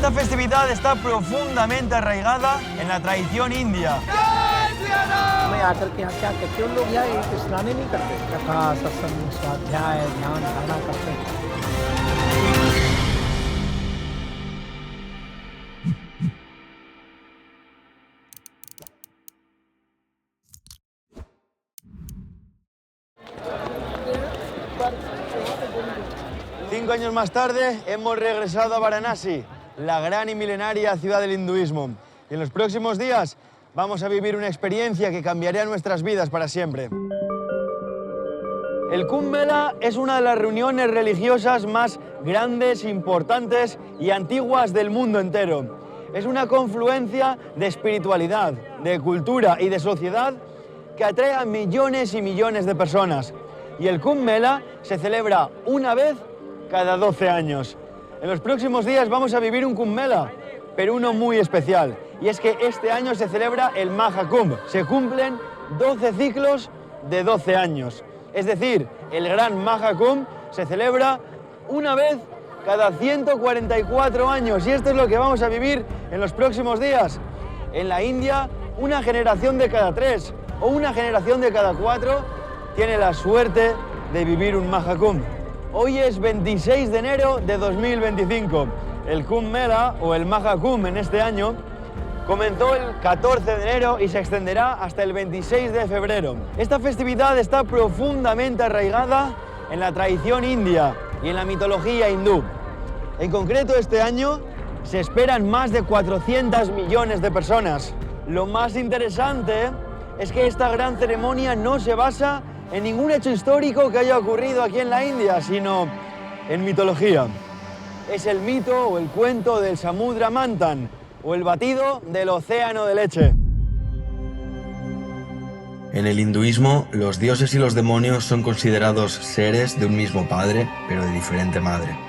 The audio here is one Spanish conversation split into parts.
Esta festividad está profundamente arraigada en la tradición india. मैं आकर के यहाँ क्या करते हैं उन लोग यहाँ एक स्नान ही नहीं करते कथा सत्संग स्वाध्याय ध्यान धारणा करते हैं 5 años más tarde hemos regresado a Varanasi, la gran y milenaria ciudad del hinduismo. Y en los próximos días vamos a vivir una experiencia que cambiará nuestras vidas para siempre. El Kumbh Mela es una de las reuniones religiosas más grandes, importantes y antiguas del mundo entero. Es una confluencia de espiritualidad, de cultura y de sociedad que atrae a millones y millones de personas. Y el Kumbh Mela se celebra una vez cada 12 años. En los próximos días vamos a vivir un Kumbh Mela, pero uno muy especial. Y es que este año se celebra el Maha Kumbh. Se cumplen 12 ciclos de 12 años. Es decir, el gran Maha Kumbh se celebra una vez cada 144 años. Y esto es lo que vamos a vivir en los próximos días. En la India, una generación de cada 3 o una generación de cada 4 tiene la suerte de vivir un Maha Kumbh. Hoy es 26 de enero de 2025. El Kumbh Mela, o el Maha Kumbh en este año, comenzó el 14 de enero y se extenderá hasta el 26 de febrero. Esta festividad está profundamente arraigada en la tradición india y en la mitología hindú. En concreto, este año se esperan más de 400 millones de personas. Lo más interesante es que esta gran ceremonia no se basa en ningún hecho histórico que haya ocurrido aquí en la India, sino en mitología. Es el mito o el cuento del Samudra Manthan, o el batido del océano de leche. En el hinduismo, los dioses y los demonios son considerados seres de un mismo padre, pero de diferente madre.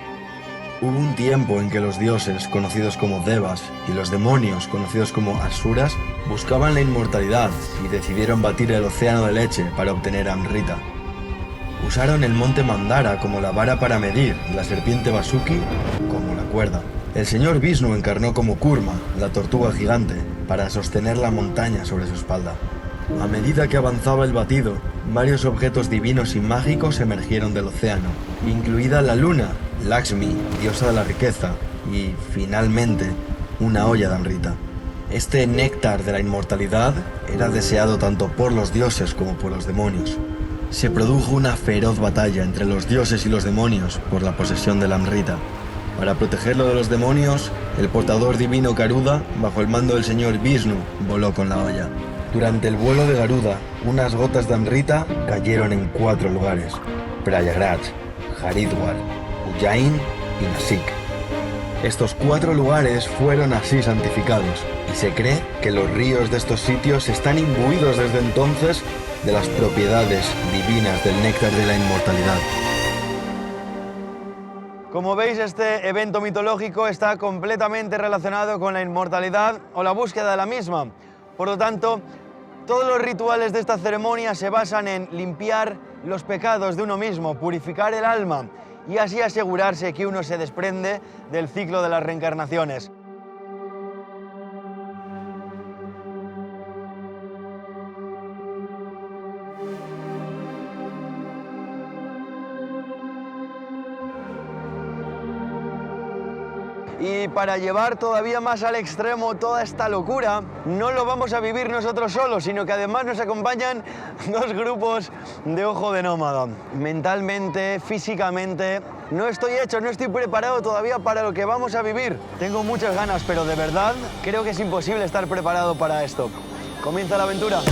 Hubo un tiempo en que los dioses, conocidos como devas, y los demonios, conocidos como asuras, buscaban la inmortalidad y decidieron batir el océano de leche para obtener Amrita. Usaron el monte Mandara como la vara para medir y la serpiente Vasuki como la cuerda. El señor Vishnu encarnó como Kurma, la tortuga gigante, para sostener la montaña sobre su espalda. A medida que avanzaba el batido, varios objetos divinos y mágicos emergieron del océano, incluida la luna, Lakshmi, diosa de la riqueza, y, finalmente, una olla de Amrita. Este néctar de la inmortalidad era deseado tanto por los dioses como por los demonios. Se produjo una feroz batalla entre los dioses y los demonios por la posesión de la Amrita. Para protegerlo de los demonios, el portador divino Garuda, bajo el mando del señor Vishnu, voló con la olla. Durante el vuelo de Garuda, unas gotas de Amrita cayeron en 4 lugares: Prayagraj, Haridwar, Ujjain y Nasik. Estos 4 lugares fueron así santificados, y se cree que los ríos de estos sitios están imbuidos desde entonces de las propiedades divinas del néctar de la inmortalidad. Como veis, este evento mitológico está completamente relacionado con la inmortalidad o la búsqueda de la misma. Por lo tanto, todos los rituales de esta ceremonia se basan en limpiar los pecados de uno mismo, purificar el alma y así asegurarse que uno se desprende del ciclo de las reencarnaciones. Y para llevar todavía más al extremo toda esta locura, no lo vamos a vivir nosotros solos, sino que además nos acompañan 2 grupos de Ojo de Nómada. Mentalmente, físicamente, no estoy hecho, no estoy preparado todavía para lo que vamos a vivir. Tengo muchas ganas, pero de verdad creo que es imposible estar preparado para esto. Comienza la aventura.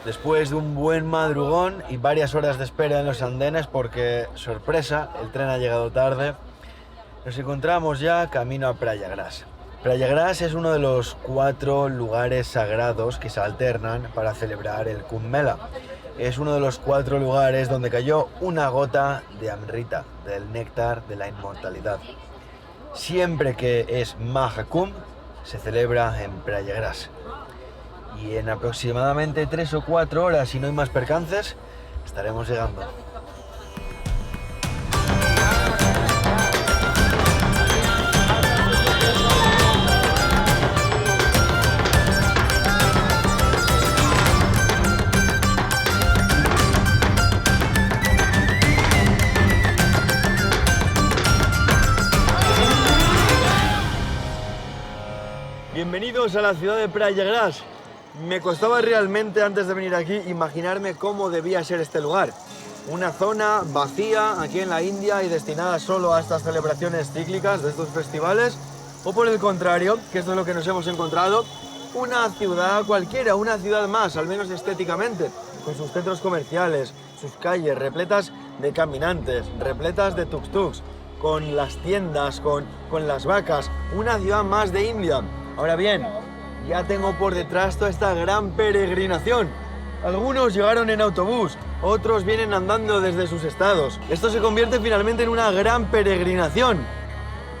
Después de un buen madrugón y varias horas de espera en los andenes porque, sorpresa, el tren ha llegado tarde, nos encontramos ya camino a Prayagraj. Prayagraj es uno de los 4 lugares sagrados que se alternan para celebrar el Kumbh Mela. Es uno de los 4 lugares donde cayó una gota de Amrita, del néctar de la inmortalidad. Siempre que es Maha Kumbh, se celebra en Prayagraj. Y en aproximadamente 3 o 4 horas, si no hay más percances, estaremos llegando. Bienvenidos a la ciudad de Prayagraj. Me costaba realmente antes de venir aquí imaginarme cómo debía ser este lugar. Una zona vacía aquí en la India y destinada solo a estas celebraciones cíclicas de estos festivales. O por el contrario, que esto es lo que nos hemos encontrado, una ciudad cualquiera, una ciudad más, al menos estéticamente, con sus centros comerciales, sus calles repletas de caminantes, repletas de tuk-tuks, con las tiendas, con las vacas, una ciudad más de India. Ahora bien, ya tengo por detrás toda esta gran peregrinación. Algunos llegaron en autobús, otros vienen andando desde sus estados. Esto se convierte finalmente en una gran peregrinación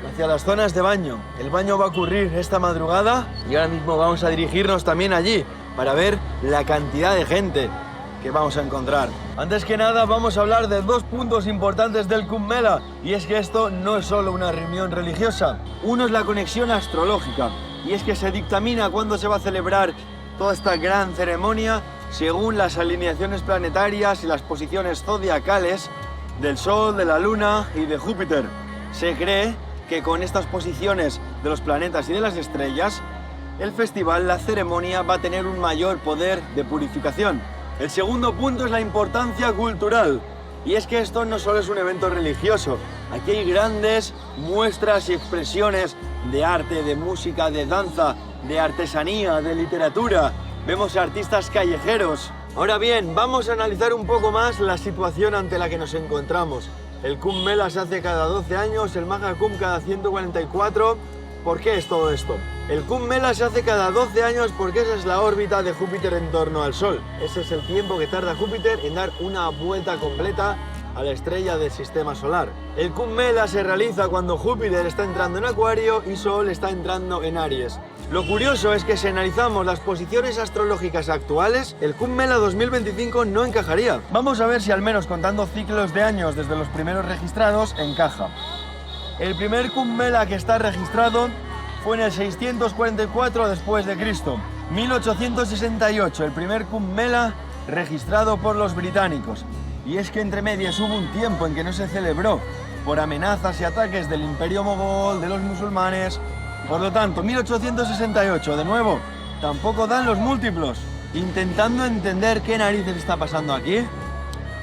hacia las zonas de baño. El baño va a ocurrir esta madrugada y ahora mismo vamos a dirigirnos también allí para ver la cantidad de gente que vamos a encontrar. Antes que nada vamos a hablar de 2 puntos importantes del Kumbh Mela, y es que esto no es solo una reunión religiosa. Uno es la conexión astrológica, y es que se dictamina cuándo se va a celebrar toda esta gran ceremonia según las alineaciones planetarias y las posiciones zodiacales del Sol, de la Luna y de Júpiter. Se cree que con estas posiciones de los planetas y de las estrellas, el festival, la ceremonia, va a tener un mayor poder de purificación. El segundo punto es la importancia cultural, y es que esto no solo es un evento religioso. Aquí hay grandes muestras y expresiones de arte, de música, de danza, de artesanía, de literatura. Vemos artistas callejeros. Ahora bien, vamos a analizar un poco más la situación ante la que nos encontramos. El Kumbh Mela se hace cada 12 años, el Maha Kumbh cada 144. ¿Por qué es todo esto? El Kumbh Mela se hace cada 12 años porque esa es la órbita de Júpiter en torno al Sol. Ese es el tiempo que tarda Júpiter en dar una vuelta completa a la estrella del sistema solar. El Kumbh Mela se realiza cuando Júpiter está entrando en Acuario y Sol está entrando en Aries. Lo curioso es que si analizamos las posiciones astrológicas actuales, el Kumbh Mela 2025 no encajaría. Vamos a ver si al menos contando ciclos de años desde los primeros registrados, encaja. El primer Kumbh Mela que está registrado fue en el 644 después de Cristo. 1868, el primer Kumbh Mela registrado por los británicos. Y es que entre medias hubo un tiempo en que no se celebró por amenazas y ataques del Imperio Mogol, de los musulmanes. Por lo tanto, 1868, de nuevo, tampoco dan los múltiplos. Intentando entender qué narices está pasando aquí,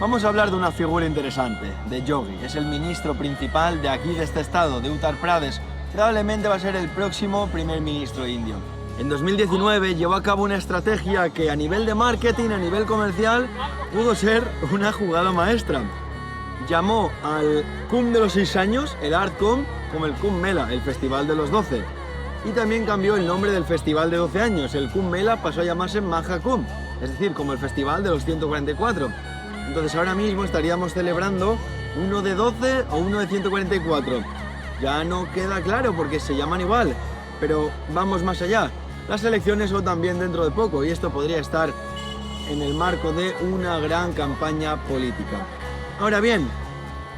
vamos a hablar de una figura interesante, de Yogi. Es el ministro principal de aquí, de este estado, de Uttar Pradesh. Probablemente va a ser el próximo primer ministro indio. En 2019 llevó a cabo una estrategia que a nivel de marketing, a nivel comercial, pudo ser una jugada maestra. Llamó al Kumbh de los 6 años, el Art Kumbh, como el Kumbh Mela, el festival de los 12. Y también cambió el nombre del festival de 12 años. El Kumbh Mela pasó a llamarse Maha Kumbh, es decir, como el festival de los 144. Entonces ahora mismo estaríamos celebrando uno de 12 o uno de 144. Ya no queda claro porque se llaman igual, pero vamos más allá. Las elecciones son también dentro de poco y esto podría estar en el marco de una gran campaña política. Ahora bien,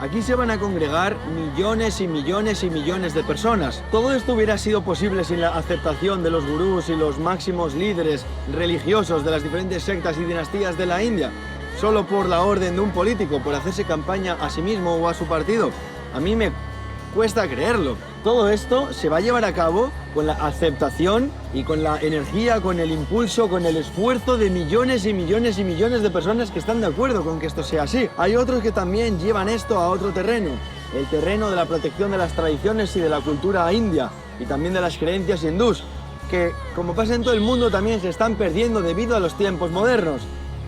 aquí se van a congregar millones y millones y millones de personas. Todo esto hubiera sido posible sin la aceptación de los gurús y los máximos líderes religiosos de las diferentes sectas y dinastías de la India, solo por la orden de un político, por hacerse campaña a sí mismo o a su partido. A mí me cuesta creerlo. Todo esto se va a llevar a cabo con la aceptación y con la energía, con el impulso, con el esfuerzo de millones y millones y millones de personas que están de acuerdo con que esto sea así. Hay otros que también llevan esto a otro terreno, el terreno de la protección de las tradiciones y de la cultura india y también de las creencias hindús, que como pasa en todo el mundo también se están perdiendo debido a los tiempos modernos.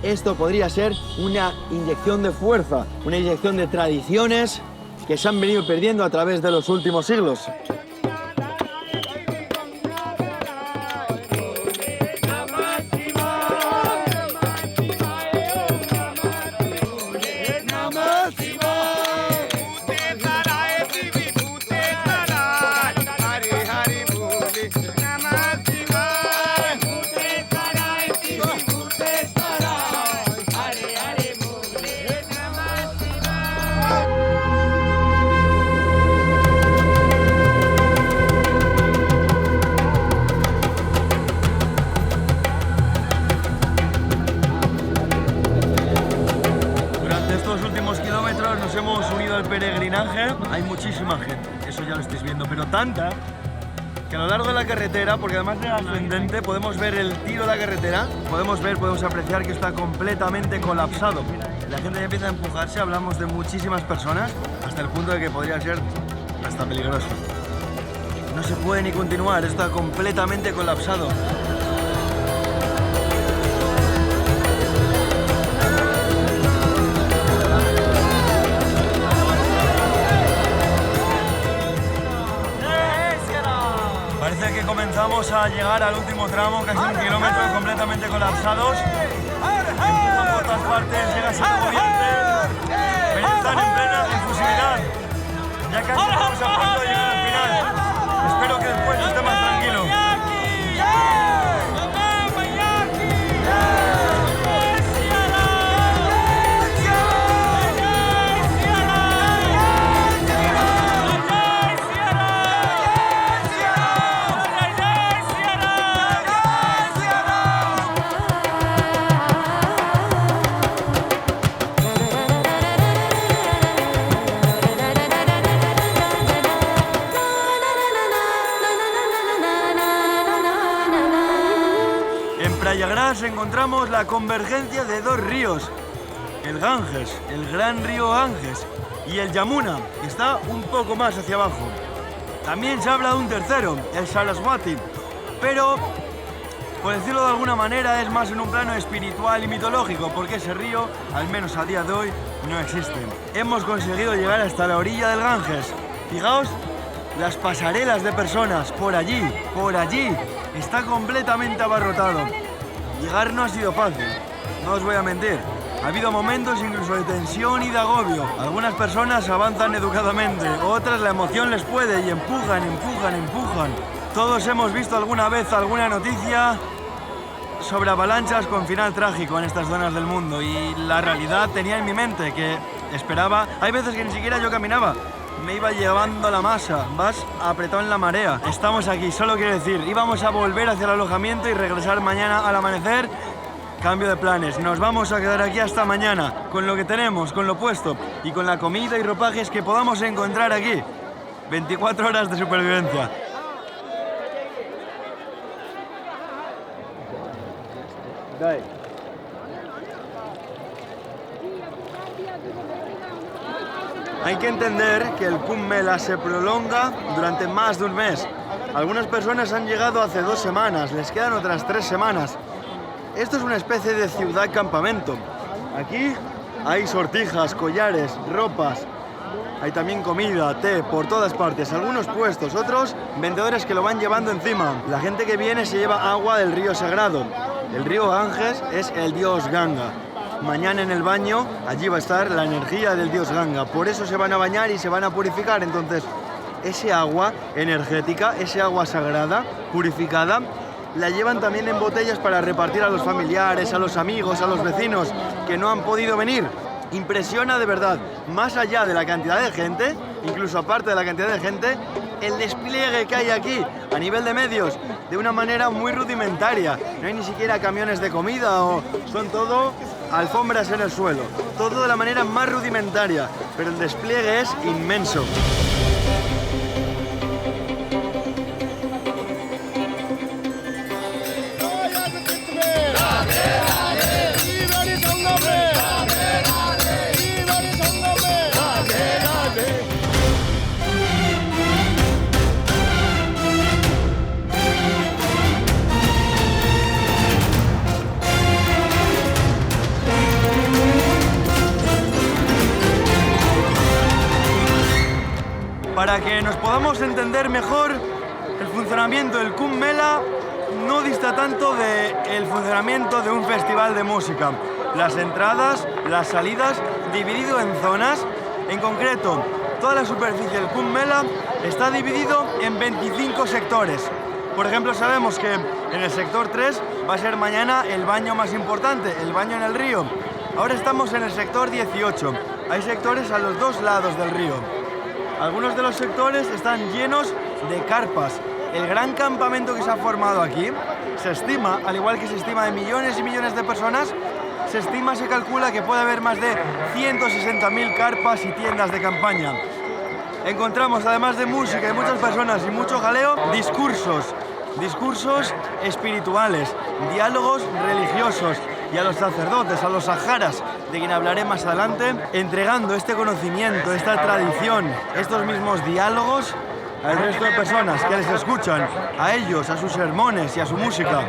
esto podría ser una inyección de fuerza, una inyección de tradiciones que se han venido perdiendo a través de los últimos siglos. Nos hemos unido al peregrinaje, hay muchísima gente, eso ya lo estáis viendo, pero tanta que a lo largo de la carretera, porque además de ascendente, podemos ver el tiro de la carretera, podemos apreciar que está completamente colapsado. La gente ya empieza a empujarse, hablamos de muchísimas personas, hasta el punto de que podría ser hasta peligroso. No se puede ni continuar, está completamente colapsado. Parece que comenzamos a llegar al último tramo, casi 1 kilómetro, completamente colapsados. Empujan por todas partes, llega sin corriente, pero están en plena efusividad. Ya casi estamos a punto de llegar al final. Espero que después esté más tranquilo. Prayagraj encontramos la convergencia de 2 ríos, el Ganges, el gran río Ganges, y el Yamuna, que está un poco más hacia abajo. También se habla de un tercero, el Saraswati, pero, por decirlo de alguna manera, es más en un plano espiritual y mitológico, porque ese río, al menos a día de hoy, no existe. Hemos conseguido llegar hasta la orilla del Ganges. Fijaos las pasarelas de personas, por allí, está completamente abarrotado. Llegar no ha sido fácil, no os voy a mentir. Ha habido momentos incluso de tensión y de agobio. Algunas personas avanzan educadamente, otras la emoción les puede y empujan. Todos hemos visto alguna vez alguna noticia sobre avalanchas con final trágico en estas zonas del mundo, y la realidad tenía en mi mente que esperaba. Hay veces que ni siquiera yo caminaba, me iba llevando la masa, vas apretado en la marea. Estamos aquí, solo quiero decir, íbamos a volver hacia el alojamiento y regresar mañana al amanecer. Cambio de planes, nos vamos a quedar aquí hasta mañana, con lo que tenemos, con lo puesto y con la comida y ropajes que podamos encontrar aquí. 24 horas de supervivencia. Hay que entender que el Kumbh Mela se prolonga durante más de un mes. Algunas personas han llegado hace 2 semanas, les quedan otras 3 semanas. Esto es una especie de ciudad campamento. Aquí hay sortijas, collares, ropas. Hay también comida, té, por todas partes. Algunos puestos, otros vendedores que lo van llevando encima. La gente que viene se lleva agua del río sagrado. El río Ganges es el dios Ganga. Mañana en el baño, allí va a estar la energía del dios Ganga. Por eso se van a bañar y se van a purificar. Entonces, ese agua energética, ese agua sagrada, purificada, la llevan también en botellas para repartir a los familiares, a los amigos, a los vecinos que no han podido venir. Impresiona de verdad, más allá de la cantidad de gente, incluso aparte de la cantidad de gente, el despliegue que hay aquí a nivel de medios, de una manera muy rudimentaria. No hay ni siquiera camiones de comida, son todo alfombras en el suelo, todo de la manera más rudimentaria, pero el despliegue es inmenso. Para que nos podamos entender mejor, el funcionamiento del Kumbh Mela no dista tanto del funcionamiento de un festival de música. Las entradas, las salidas, dividido en zonas. En concreto, toda la superficie del Kumbh Mela está dividido en 25 sectores. Por ejemplo, sabemos que en el sector 3 va a ser mañana el baño más importante, el baño en el río. Ahora estamos en el sector 18. Hay sectores a los dos lados del río. Algunos de los sectores están llenos de carpas. El gran campamento que se ha formado aquí se estima, al igual que se estima de millones y millones de personas, se calcula que puede haber más de 160.000 carpas y tiendas de campaña. Encontramos, además de música y muchas personas y mucho jaleo, discursos espirituales, diálogos religiosos, y a los sacerdotes, a los saharas, de quien hablaré más adelante, entregando este conocimiento, esta tradición, estos mismos diálogos al resto de personas que les escuchan, a ellos, a sus sermones y a su música.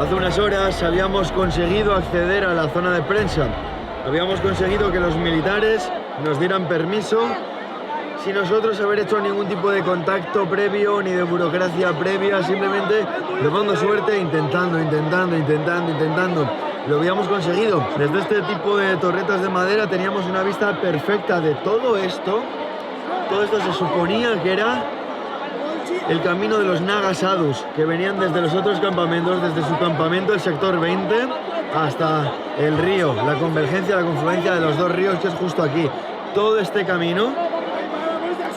Hace unas horas habíamos conseguido acceder a la zona de prensa. Habíamos conseguido que los militares nos dieran permiso sin nosotros haber hecho ningún tipo de contacto previo ni de burocracia previa, simplemente probando suerte, intentando. Lo habíamos conseguido. Desde este tipo de torretas de madera teníamos una vista perfecta de todo esto. Todo esto se suponía que era el camino de los Naga Sadhus, que venían desde los otros campamentos, desde su campamento, el sector 20, hasta el río, la convergencia, la confluencia de los dos ríos, que es justo aquí. Todo este camino,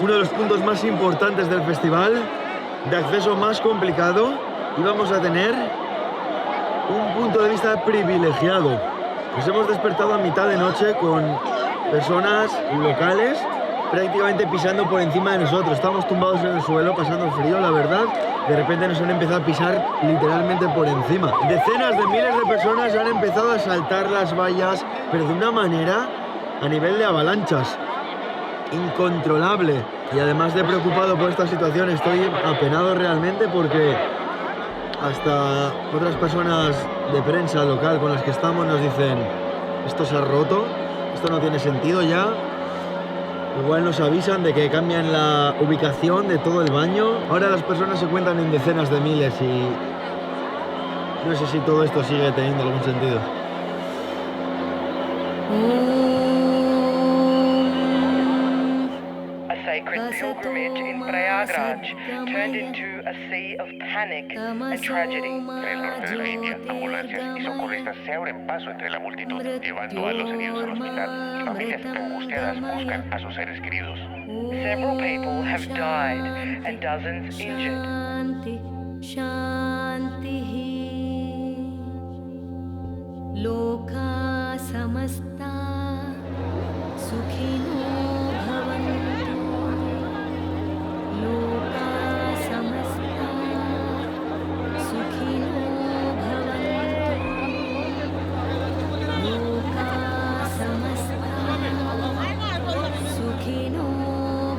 uno de los puntos más importantes del festival, de acceso más complicado, y vamos a tener un punto de vista privilegiado. Nos hemos despertado a mitad de noche con personas locales prácticamente pisando por encima de nosotros. Estábamos tumbados en el suelo, pasando frío, la verdad. De repente nos han empezado a pisar literalmente por encima. Decenas de miles de personas han empezado a saltar las vallas, pero de una manera a nivel de avalanchas. Incontrolable. Y además de preocupado por esta situación, estoy apenado realmente porque hasta otras personas de prensa local con las que estamos nos dicen: esto se ha roto, esto no tiene sentido ya. Igual nos avisan de que cambian la ubicación de todo el baño. Ahora las personas se cuentan en decenas de miles y no sé si todo esto sigue teniendo algún sentido. A sacred pilgrimage in Prayagraj turned into a sea of panic and tragedy. En el norte de la India, ambulancias y socorristas se abren paso entre la multitud, llevando a los heridos al hospital, y familias angustiadas buscan a sus seres queridos. Several people have died and dozens injured. Loka samasta sukhino bhavantu. Loka samasta sukhino bhavantu. Loka samasta sukhino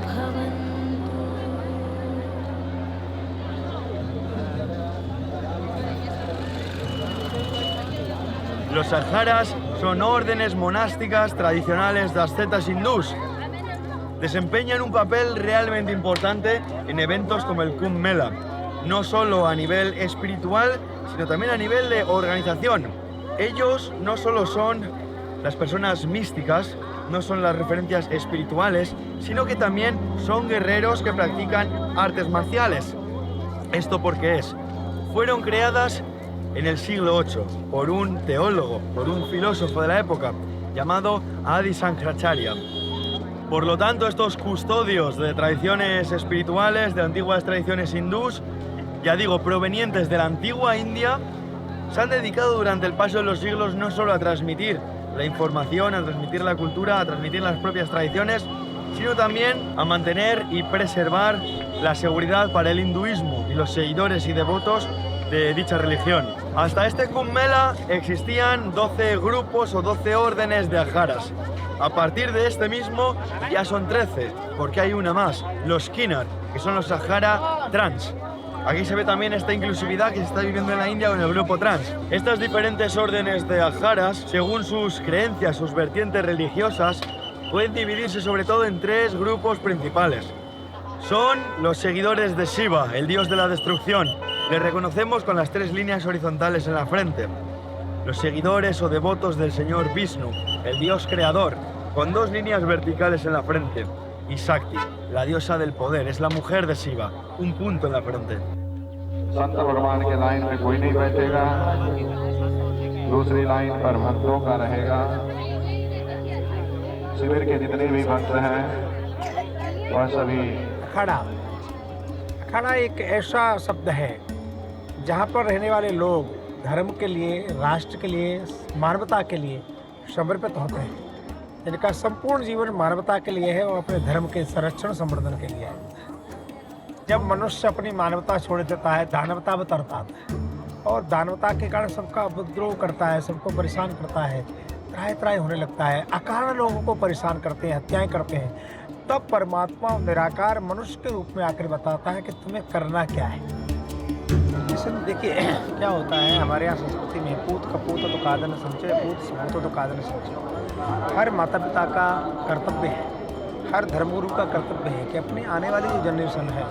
bhavantu. Los saharas son órdenes monásticas tradicionales de ascetas hindús. Desempeñan un papel realmente importante en eventos como el Kumbh Mela. no solo a nivel espiritual, sino también a nivel de organización. Ellos no solo son las personas místicas, no son las referencias espirituales, sino que también son guerreros que practican artes marciales. ¿Esto por qué es? Fueron creadas en el siglo VIII por un teólogo, por un filósofo de la época, llamado Adi Shankaracharya. Por lo tanto, estos custodios de tradiciones espirituales, de antiguas tradiciones hindús, ya digo, provenientes de la antigua India, se han dedicado durante el paso de los siglos no solo a transmitir la información, a transmitir la cultura, a transmitir las propias tradiciones, sino también a mantener y preservar la seguridad para el hinduismo y los seguidores y devotos de dicha religión. Hasta este Kumbh Mela existían 12 grupos o 12 órdenes de ajaras. A partir de este mismo ya son 13, porque hay una más, los Kinnar, que son los Sahara trans. Aquí se ve también esta inclusividad que se está viviendo en la India con el grupo trans. Estas diferentes órdenes de ajaras, según sus creencias, sus vertientes religiosas, pueden dividirse sobre todo en 3 grupos principales. Son los seguidores de Shiva, el dios de la destrucción. Les reconocemos con las 3 líneas horizontales en la frente. Los seguidores o devotos del señor Vishnu, el dios creador, con 2 líneas verticales en la frente. Y Shakti, la diosa del poder, es la mujer de Shiva, un punto en la frente. संत भगवान के लाइन में कोई नहीं बैठेगा, दूसरी लाइन पर भक्तों का रहेगा। शिविर के जितने भी भक्त हैं वह सभी। अखाड़ा, अखाड़ा एक ऐसा शब्द है जहाँ पर रहने वाले लोग धर्म के लिए, राष्ट्र के लिए, मानवता के लिए समर्पित होते हैं। जिनका संपूर्ण जीवन मानवता के लिए है और अपने धर्म के संरक्षण संवर्धन के लिए है। जब मनुष्य अपनी मानवता छोड़ देता है, दानवता में तरता है और दानवता के कारण सबका उपद्रव करता है, सबको परेशान करता है, त्राय त्राय होने लगता है, अकारण लोगों को परेशान करते हैं, हत्याएं करते हैं, तब परमात्मा निराकार मनुष्य के रूप में आकर बताता है कि तुम्हें करना क्या है। जैसे देखिए क्या होता है हमारे यहाँ संस्कृति में, पूत कपूत तो कादन संचय, पूत सबूत तो कादन संचय। हर माता पिता का कर्तव्य है, हर धर्मगुरु का कर्तव्य है कि अपनी आने वाली जो जनरेशन है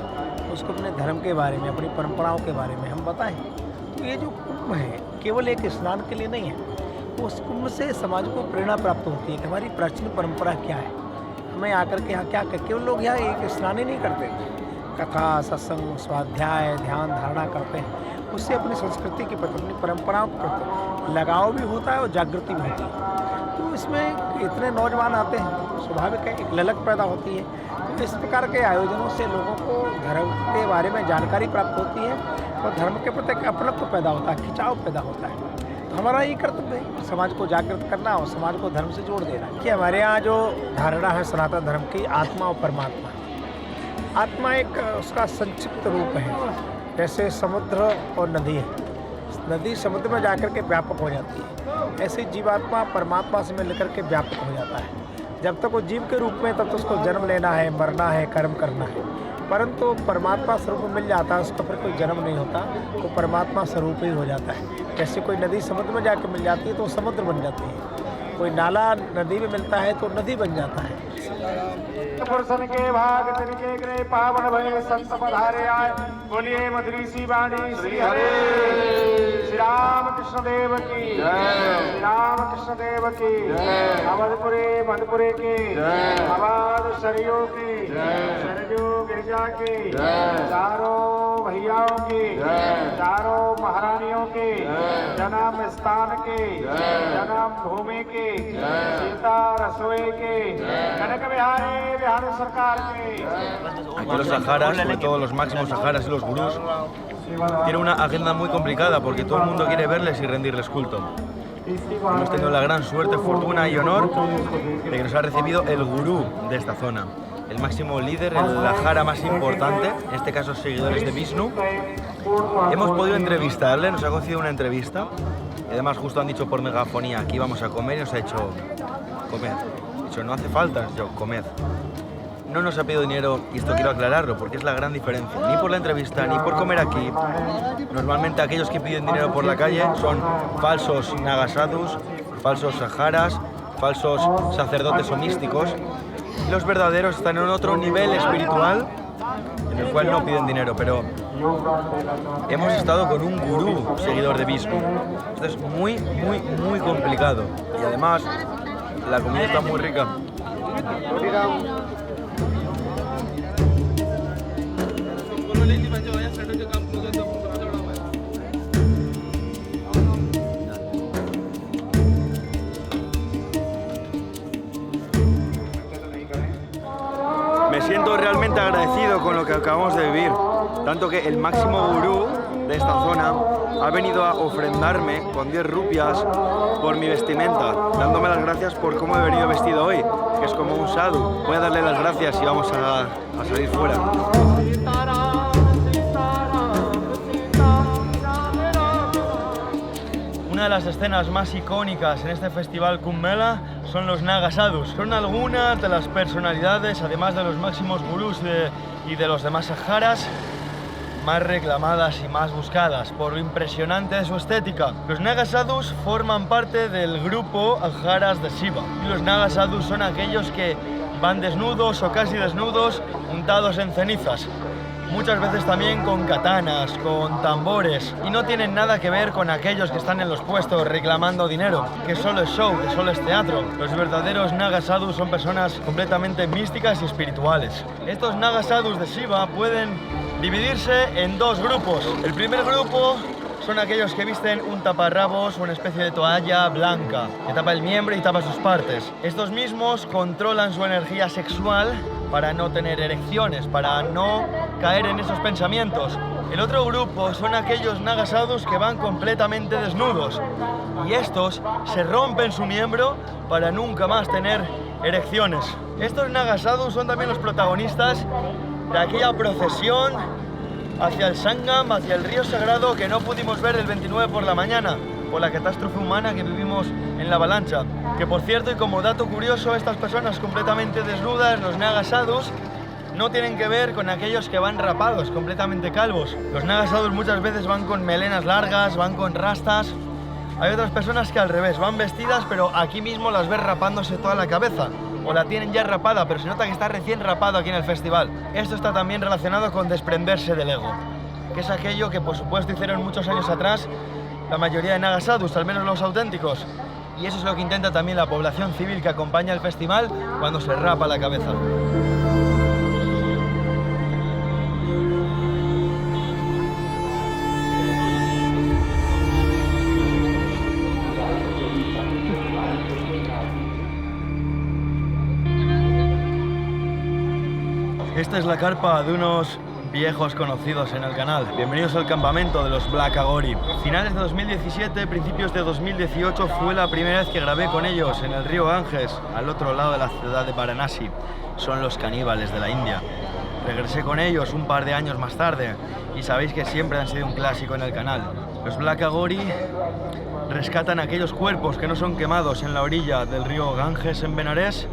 उसको अपने धर्म के बारे में, अपनी परंपराओं के बारे में हम बताएं। तो ये जो कुंभ है केवल एक स्नान के लिए नहीं है, उस कुंभ से समाज को प्रेरणा प्राप्त होती है कि हमारी प्राचीन परंपरा क्या है। हमें आकर के यहाँ क्या केवल लोग यहाँ एक स्नान ही नहीं करते, कथा, सत्संग, स्वाध्याय, ध्यान, धारणा करते हैं। उससे अपनी संस्कृति के प्रति, अपनी परंपराओं के प्रति लगाव भी होता है और जागृति भी होती है। तो इसमें इतने नौजवान आते हैं, स्वाभाविक है एक ललक पैदा होती है। तो इस प्रकार के आयोजनों से लोगों को धर्म के बारे में जानकारी प्राप्त होती है और धर्म के प्रति एक अपनत्व पैदा होता है, खिंचाव पैदा होता है। तो हमारा ये कर्तव्य है समाज को जागृत करना और समाज को धर्म से जोड़ देना। कि हमारे यहाँ जो धारणा है सनातन धर्म की, आत्मा और परमात्मा, आत्मा एक उसका संक्षिप्त रूप है। जैसे समुद्र और नदी है, नदी समुद्र में जाकर के व्यापक हो जाती है, ऐसे जीवात्मा परमात्मा से मिल करके व्यापक हो जाता है। जब तक वो जीव के रूप में तब तक उसको जन्म लेना है, मरना है, कर्म करना है, परंतु परमात्मा स्वरूप मिल जाता है उसका फिर कोई जन्म नहीं होता, वो परमात्मा स्वरूप ही हो जाता है। जैसे कोई नदी समुद्र में जाकर मिल जाती है तो समुद्र बन जाती है, कोई नाला नदी में मिलता है तो नदी बन जाता है। पुरुषन के भाग तरीके करे पावन भय संत पधारे आए, बोलिए मधुरी सी वाणी श्री हरे। श्री राम कृष्ण देव की जय, श्री राम कृष्ण देव की जय। अवधपुरे मधुपुरे की जय, अवध सरयू की जय, सरयू गिरिजा की जय, चारों भैयाओं की जय, चारों महारानियों की जय, जन्म स्थान की जय, जन्म भूमि की जय, सीता रसोई की जय, कनक बिहारी बिहारी सरकार की। Aquí los saharas, sobre todo los máximos saharas y los gurús, tienen una agenda muy complicada porque todo el mundo quiere verles y rendirles culto. Hemos tenido la gran suerte, fortuna y honor de que nos ha recibido el gurú de esta zona, el máximo líder, el sahara más importante, en este caso seguidores de Vishnu. Hemos podido entrevistarle, nos ha concedido una entrevista y además justo han dicho por megafonía, aquí vamos a comer y nos ha dicho comed. Ha dicho no hace falta, yo comed. No nos ha pedido dinero, y esto quiero aclararlo porque es la gran diferencia, ni por la entrevista ni por comer aquí. Normalmente aquellos que piden dinero por la calle son falsos nagasadhus, falsos saharas, falsos sacerdotes o místicos. Los verdaderos están en otro nivel espiritual en el cual no piden dinero, pero Hemos estado con un gurú seguidor de Vishnu. Esto es muy, muy, muy complicado. Y además, la comida está muy rica. Me siento realmente agradecido con lo que acabamos de vivir, tanto que el máximo gurú de esta zona ha venido a ofrendarme con 10 rupias por mi vestimenta, dándome las gracias por cómo he venido vestido hoy, que es como un sadhu. Voy a darle las gracias y vamos a salir fuera. Una de las escenas más icónicas en este festival Kumbh Mela son los Naga Sadhus. Son algunas de las personalidades, además de los máximos gurús y de los demás saharas, más reclamadas y más buscadas por lo impresionante de su estética. Los Naga Sadhus forman parte del grupo Ajaras de Shiva. Y los Naga Sadhus son aquellos que van desnudos o casi desnudos, untados en cenizas. Muchas veces también con katanas, con tambores, y no tienen nada que ver con aquellos que están en los puestos reclamando dinero, que solo es show, que solo es teatro. Los verdaderos Naga Sadhus son personas completamente místicas y espirituales. Estos Naga Sadhus de Shiva pueden dividirse en dos grupos. El primer grupo son aquellos que visten un taparrabos o una especie de toalla blanca que tapa el miembro y tapa sus partes. Estos mismos controlan su energía sexual para no tener erecciones, para no caer en esos pensamientos. El otro grupo son aquellos Naga Sadhus que van completamente desnudos y estos se rompen su miembro para nunca más tener erecciones. Estos Naga Sadhus son también los protagonistas de aquella procesión hacia el Sangam, hacia el río sagrado que no pudimos ver el 29 por la mañana, por la catástrofe humana que vivimos en la avalancha. Que por cierto, y como dato curioso, estas personas completamente desnudas, los Naga Sadhus, no tienen que ver con aquellos que van rapados, completamente calvos. Los Naga Sadhus muchas veces van con melenas largas, van con rastas. Hay otras personas que al revés, van vestidas, pero aquí mismo las ves rapándose toda la cabeza. O la tienen ya rapada, pero se nota que está recién rapado aquí en el festival. Esto está también relacionado con desprenderse del ego, que es aquello que por supuesto hicieron muchos años atrás la mayoría de Naga Sadhus, al menos los auténticos. Y eso es lo que intenta también la población civil que acompaña el festival cuando se rapa la cabeza. Esta es la carpa de unos viejos conocidos en el canal. Bienvenidos al campamento de los Black Agori. Finales de 2017, principios de 2018 fue la primera vez que grabé con ellos en el río Ganges, al otro lado de la ciudad de Varanasi. Son los caníbales de la India. Regresé con ellos un par de años más tarde y sabéis que siempre han sido un clásico en el canal. Los Black Agori rescatan aquellos cuerpos que no son quemados en la orilla del río Ganges en Benares.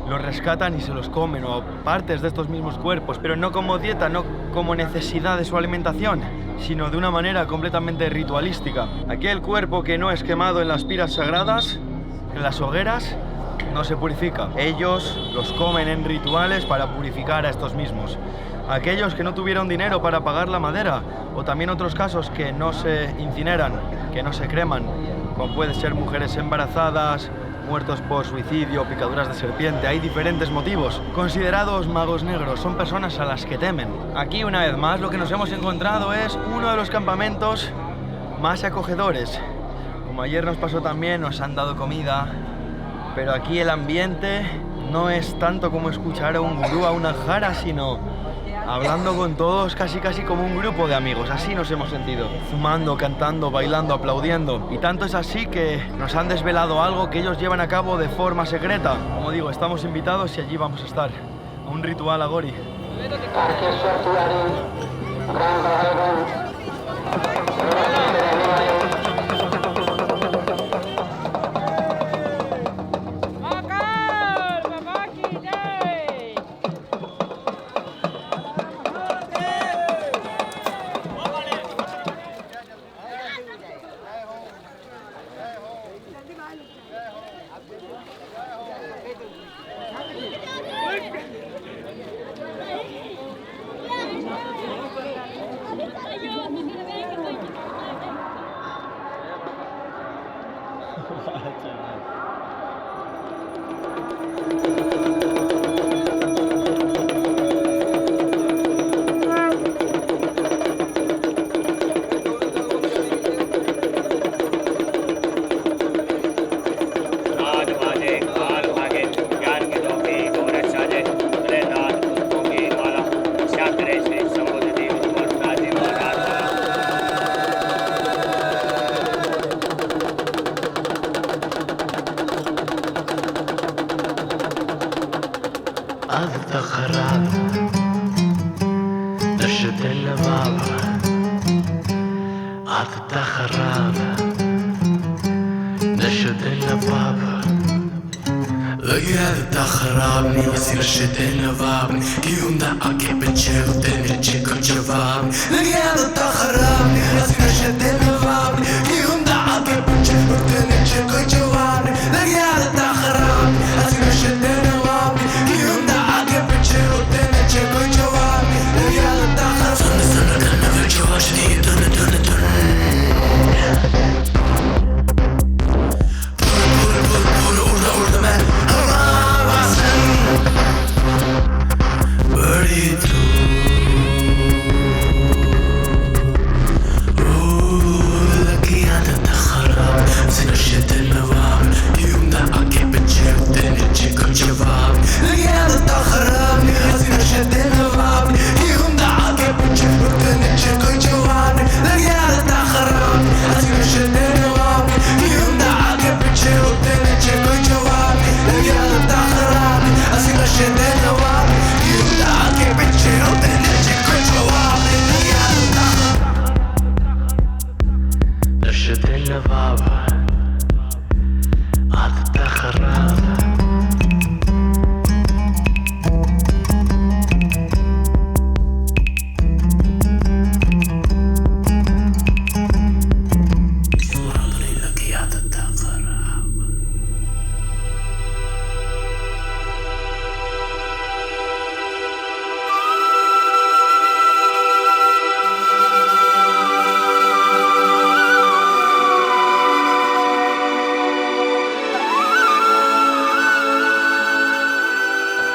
Los rescatan y se los comen, o partes de estos mismos cuerpos, pero no como dieta, no como necesidad de su alimentación, sino de una manera completamente ritualística. Aquel cuerpo que no es quemado en las piras sagradas, en las hogueras, no se purifica. Ellos los comen en rituales para purificar a estos mismos. Aquellos que no tuvieron dinero para pagar la madera, o también otros casos que no se incineran, que no se creman, como pueden ser mujeres embarazadas, muertos por suicidio, picaduras de serpiente. Hay diferentes motivos. Considerados magos negros, son personas a las que temen. Aquí, una vez más, lo que nos hemos encontrado es uno de los campamentos más acogedores. Como ayer nos pasó también, nos han dado comida, pero aquí el ambiente no es tanto como escuchar a un gurú, a una jara, sino hablando con todos casi como un grupo de amigos. Así nos hemos sentido, fumando, cantando, bailando, aplaudiendo. Y tanto es así que nos han desvelado algo que ellos llevan a cabo de forma secreta. Como digo, estamos invitados y allí vamos a estar, a un ritual Agori.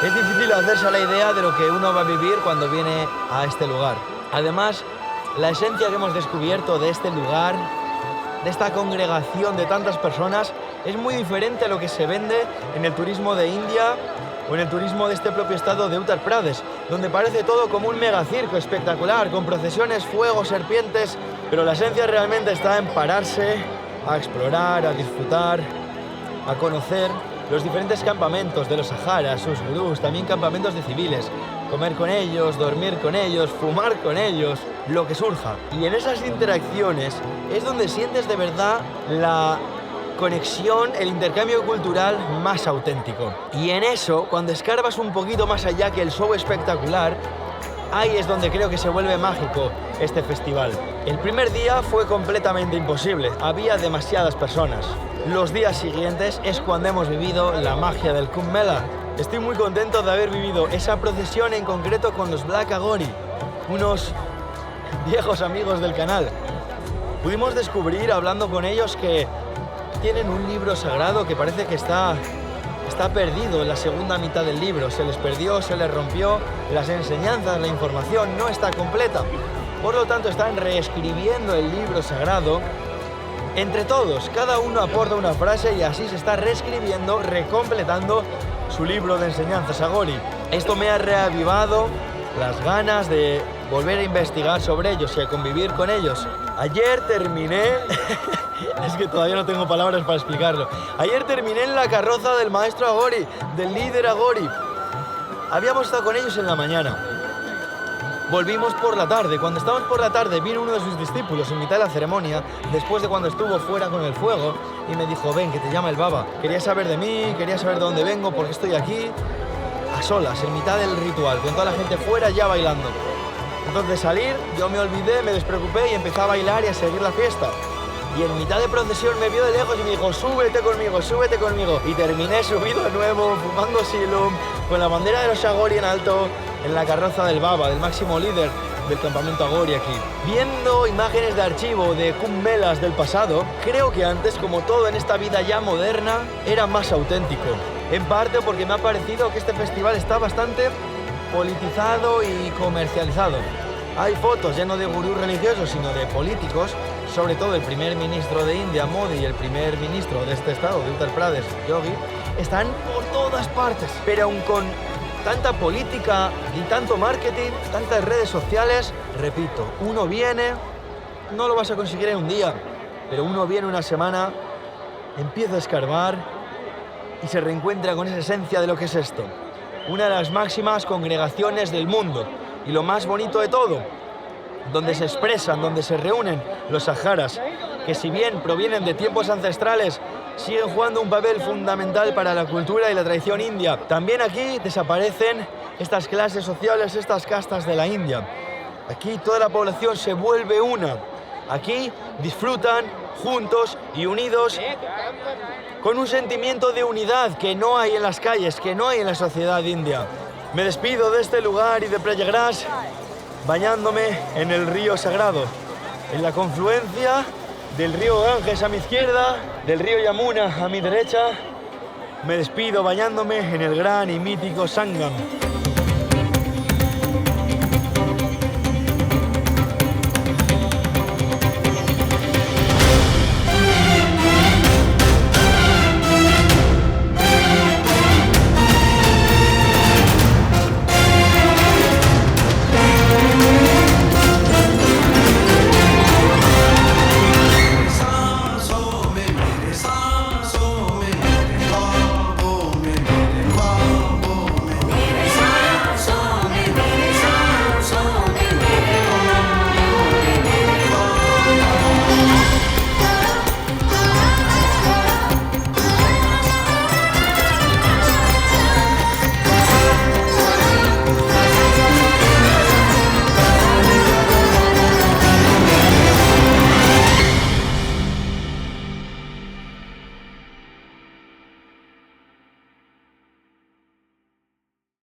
Es difícil hacerse a la idea de lo que uno va a vivir cuando viene a este lugar. Además, la esencia que hemos descubierto de este lugar, de esta congregación de tantas personas, es muy diferente a lo que se vende en el turismo de India o en el turismo de este propio estado de Uttar Pradesh, donde parece todo como un megacirco espectacular, con procesiones, fuegos, serpientes, pero la esencia realmente está en pararse, a explorar, a disfrutar, a conocer los diferentes campamentos de los Saharas, sus gurús, también campamentos de civiles, comer con ellos, dormir con ellos, fumar con ellos, lo que surja. Y en esas interacciones es donde sientes de verdad la conexión, el intercambio cultural más auténtico. Y en eso, cuando escarbas un poquito más allá que el show espectacular, ahí es donde creo que se vuelve mágico este festival. El primer día fue completamente imposible, había demasiadas personas. Los días siguientes es cuando hemos vivido la magia del Kumbh Mela. Estoy muy contento de haber vivido esa procesión en concreto con los Black Agori, unos viejos amigos del canal. Pudimos descubrir, hablando con ellos, que tienen un libro sagrado que parece que está perdido en la segunda mitad del libro. Se les perdió, se les rompió, las enseñanzas, la información no está completa. Por lo tanto, están reescribiendo el libro sagrado entre todos. Cada uno aporta una frase y así se está reescribiendo, recompletando su libro de enseñanzas Agori. Esto me ha reavivado las ganas de volver a investigar sobre ellos y a convivir con ellos. Ayer terminé... es que todavía no tengo palabras para explicarlo. Ayer terminé en la carroza del maestro Agori, del líder Agori. Habíamos estado con ellos en la mañana. Volvimos por la tarde. Cuando estábamos por la tarde, vino uno de sus discípulos en mitad de la ceremonia, después de cuando estuvo fuera con el fuego, y me dijo: ven, que te llama el Baba. Quería saber de mí, quería saber de dónde vengo, por qué estoy aquí, a solas, en mitad del ritual, con toda la gente fuera ya bailando. Entonces, de salir, yo me olvidé, me despreocupé y empecé a bailar y a seguir la fiesta. Y en mitad de procesión me vio de lejos y me dijo: súbete conmigo, súbete conmigo. Y terminé subido de nuevo, fumando silum, con la bandera de los Agori en alto, en la carroza del Baba, del máximo líder del campamento Agori aquí. Viendo imágenes de archivo de Kumbh Melas del pasado, creo que antes, como todo en esta vida ya moderna, era más auténtico. En parte porque me ha parecido que este festival está bastante politizado y comercializado. Hay fotos ya no de gurús religiosos, sino de políticos, sobre todo el primer ministro de India, Modi, y el primer ministro de este estado, de Uttar Pradesh, Yogi, están por todas partes. Pero aun con tanta política y tanto marketing, tantas redes sociales, repito, uno viene, no lo vas a conseguir en un día, pero uno viene una semana, empieza a escarbar y se reencuentra con esa esencia de lo que es esto. Una de las máximas congregaciones del mundo. Y lo más bonito de todo, donde se expresan, donde se reúnen los saharas, que si bien provienen de tiempos ancestrales, siguen jugando un papel fundamental para la cultura y la tradición india. También aquí desaparecen estas clases sociales, estas castas de la India. Aquí toda la población se vuelve una. Aquí disfrutan juntos y unidos con un sentimiento de unidad que no hay en las calles, que no hay en la sociedad india. Me despido de este lugar y de Prayagraj bañándome en el río sagrado, en la confluencia del río Ganges a mi izquierda, del río Yamuna a mi derecha. Me despido bañándome en el gran y mítico Sangam.